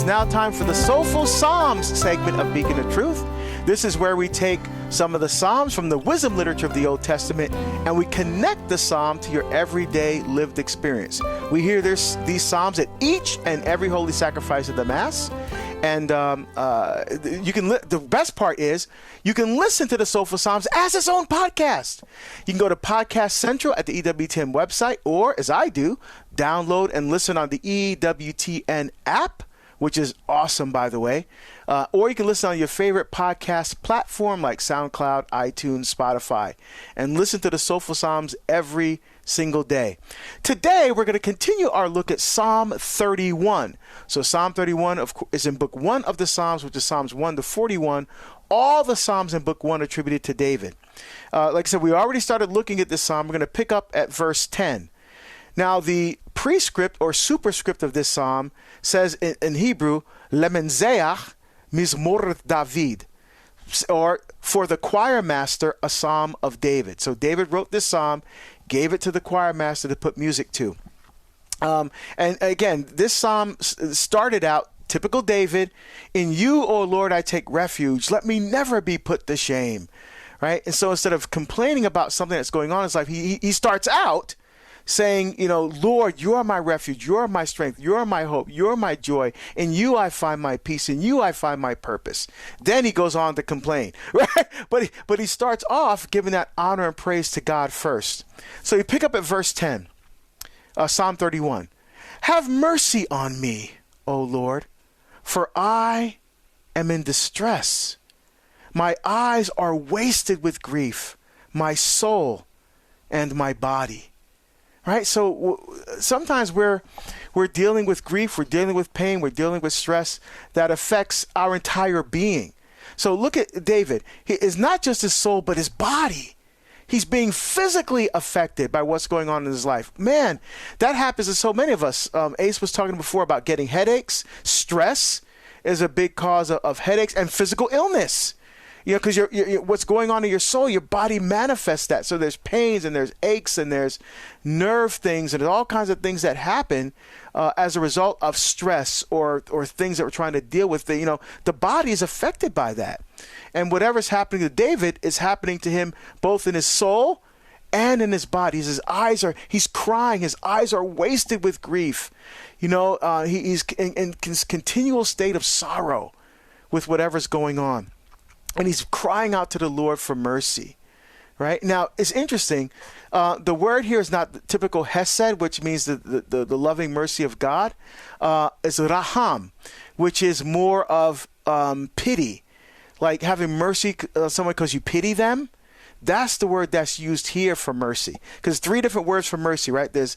now time for the Soulful Psalms segment of Beacon of Truth. This is where we take some of the Psalms from the wisdom literature of the Old Testament and we connect the Psalm to your everyday lived experience. We hear these Psalms at each and every holy sacrifice of the Mass. And the best part is you can listen to the Soulful Psalms as its own podcast. You can go to Podcast Central at the EWTN website, or as I do, download and listen on the EWTN app, which is awesome, by the way. Or you can listen on your favorite podcast platform like SoundCloud, iTunes, Spotify, and listen to the Soulful Psalms every single day. Today, we're going to continue our look at Psalm 31. So Psalm 31 is in Book 1 of the Psalms, which is Psalms 1 to 41. All the Psalms in Book 1 attributed to David. Like I said, we already started looking at this Psalm. We're going to pick up at verse 10. Now, the prescript or superscript of this Psalm says in Hebrew, Lemenzeach Mizmor David, or for the choir master, a Psalm of David. So David wrote this Psalm, gave it to the choir master to put music to. And again, this Psalm started out, typical David, in you, O Lord, I take refuge. Let me never be put to shame. Right? And so instead of complaining about something that's going on in his life, he starts out saying, Lord, you are my refuge. You are my strength. You are my hope. You are my joy. In you I find my peace. In you I find my purpose. Then he goes on to complain, right? But he starts off giving that honor and praise to God first. So you pick up at verse 10, Psalm 31. Have mercy on me, O Lord, for I am in distress. My eyes are wasted with grief, my soul and my body. Right? So sometimes we're dealing with grief, we're dealing with pain, we're dealing with stress that affects our entire being. So look at David. He is not just his soul, but his body. He's being physically affected by what's going on in his life. Man, that happens to so many of us. Ace was talking before about getting headaches. Stress is a big cause of headaches and physical illness. Because what's going on in your soul, your body manifests that. So there's pains and there's aches and there's nerve things and there's all kinds of things that happen as a result of stress or things that we're trying to deal with. The body is affected by that. And whatever's happening to David is happening to him both in his soul and in his body. He's crying. His eyes are wasted with grief. He's in continual state of sorrow with whatever's going on. And he's crying out to the Lord for mercy, right? Now, it's interesting. The word here is not the typical hesed, which means the loving mercy of God. It's raham, which is more of pity, like having mercy on someone because you pity them. That's the word that's used here for mercy. Because 3 different words for mercy, right? There's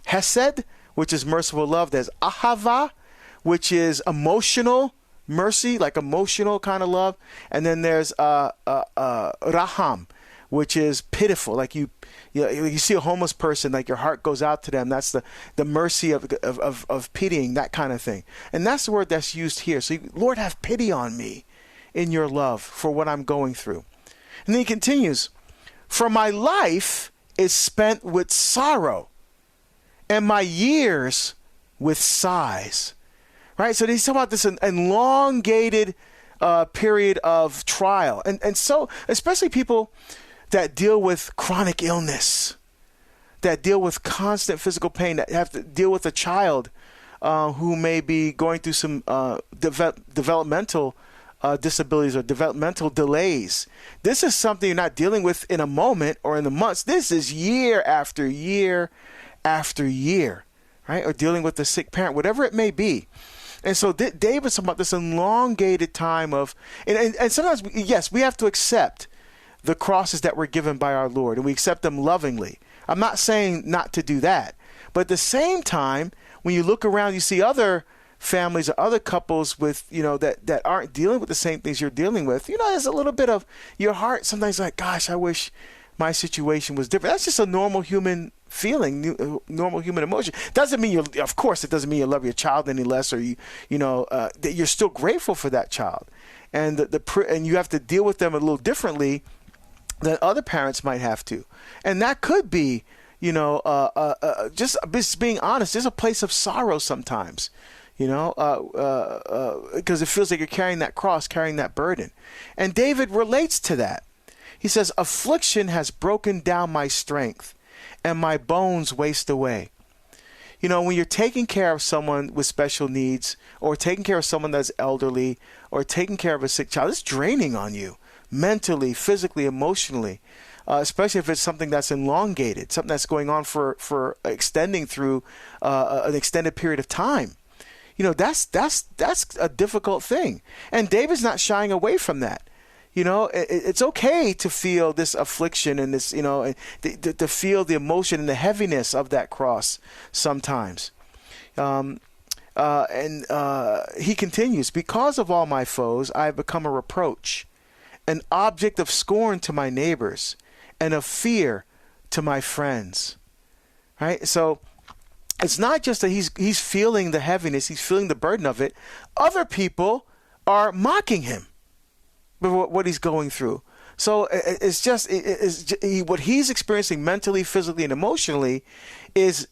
hesed, which is merciful love. There's ahava, which is emotional mercy, like emotional kind of love. And then there's raham, which is pitiful. Like you see a homeless person, like your heart goes out to them. That's the mercy of pitying, that kind of thing. And that's the word that's used here. So Lord, have pity on me in your love for what I'm going through. And then he continues, for my life is spent with sorrow and my years with sighs. Right, so he's talking about this elongated period of trial. And so, especially people that deal with chronic illness, that deal with constant physical pain, that have to deal with a child who may be going through some developmental disabilities or developmental delays. This is something you're not dealing with in a moment or in the months. This is year after year after year, right? Or dealing with a sick parent, whatever it may be. And so David's talking about this elongated time of, and sometimes, yes, we have to accept the crosses that were given by our Lord, and we accept them lovingly. I'm not saying not to do that. But at the same time, when you look around, you see other families or other couples with, that aren't dealing with the same things you're dealing with. There's a little bit of your heart sometimes like, gosh, I wish my situation was different. That's just a normal human feeling, normal human emotion. Doesn't mean of course, it doesn't mean you love your child any less, or that you're still grateful for that child, and and you have to deal with them a little differently than other parents might have to, and that could be, just being honest, there's a place of sorrow sometimes, because it feels like you're carrying that cross, carrying that burden. And David relates to that. He says, affliction has broken down my strength and my bones waste away. When you're taking care of someone with special needs, or taking care of someone that's elderly, or taking care of a sick child, it's draining on you mentally, physically, emotionally, especially if it's something that's elongated, something that's going on for extending through an extended period of time. That's a difficult thing. And David's not shying away from that. It's okay to feel this affliction and this, to feel the emotion and the heaviness of that cross sometimes. And he continues, because of all my foes, I have become a reproach, an object of scorn to my neighbors, and of fear to my friends. Right? So it's not just that he's feeling the heaviness, he's feeling the burden of it. Other people are mocking him for what he's going through. So what he's experiencing mentally, physically, and emotionally is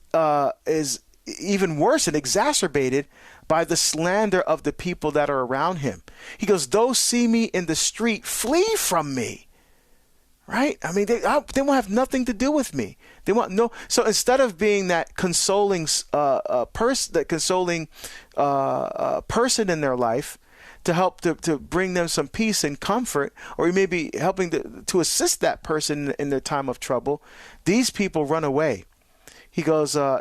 even worse and exacerbated by the slander of the people that are around him. He goes, those see me in the street, flee from me. Right? I mean, they won't have nothing to do with me. They want no. So instead of being that consoling person in their life, to help to bring them some peace and comfort, or maybe helping to assist that person in their time of trouble, these people run away. He goes, I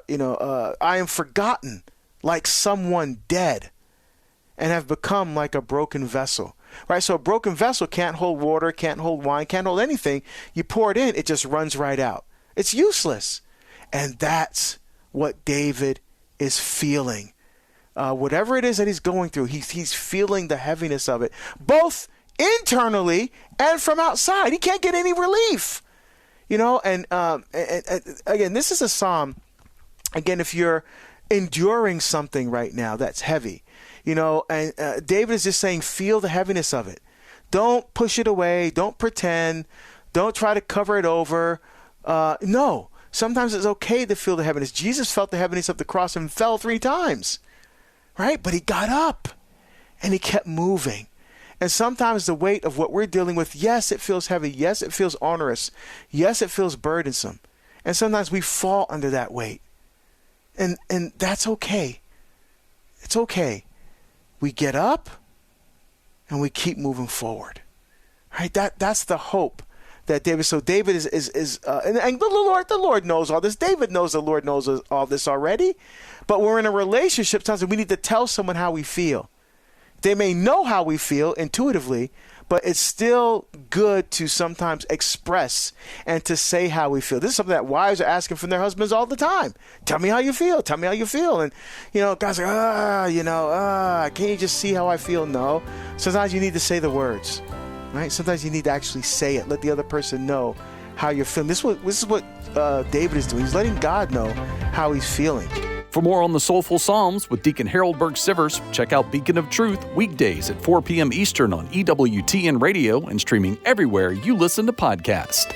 am forgotten like someone dead, and have become like a broken vessel. Right? So a broken vessel can't hold water, can't hold wine, can't hold anything. You pour it in, it just runs right out. It's useless. And that's what David is feeling. Whatever it is that he's going through, he's feeling the heaviness of it, both internally and from outside. He can't get any relief, and again, this is a psalm, again, if you're enduring something right now that's heavy, and David is just saying, feel the heaviness of it. Don't push it away. Don't pretend. Don't try to cover it over. No, sometimes it's okay to feel the heaviness. Jesus felt the heaviness of the cross and fell 3 times. Right? But he got up and he kept moving. And sometimes the weight of what we're dealing with, yes, it feels heavy. Yes, it feels onerous. Yes, it feels burdensome. And sometimes we fall under that weight. And that's okay. It's okay. We get up and we keep moving forward. Right? That's the hope that David. So David is and the Lord knows all this. David knows the Lord knows all this already. But we're in a relationship, sometimes we need to tell someone how we feel. They may know how we feel intuitively, but it's still good to sometimes express and to say how we feel. This is something that wives are asking from their husbands all the time. Tell me how you feel. Tell me how you feel. And, guys are like, can't you just see how I feel? No. Sometimes you need to say the words, right? Sometimes you need to actually say it. Let the other person know how you're feeling. This is what David is doing. He's letting God know how he's feeling. For more on the Soulful Psalms with Deacon Harold Sivers, check out Beacon of Truth weekdays at 4 p.m. Eastern on EWTN Radio and streaming everywhere you listen to podcasts.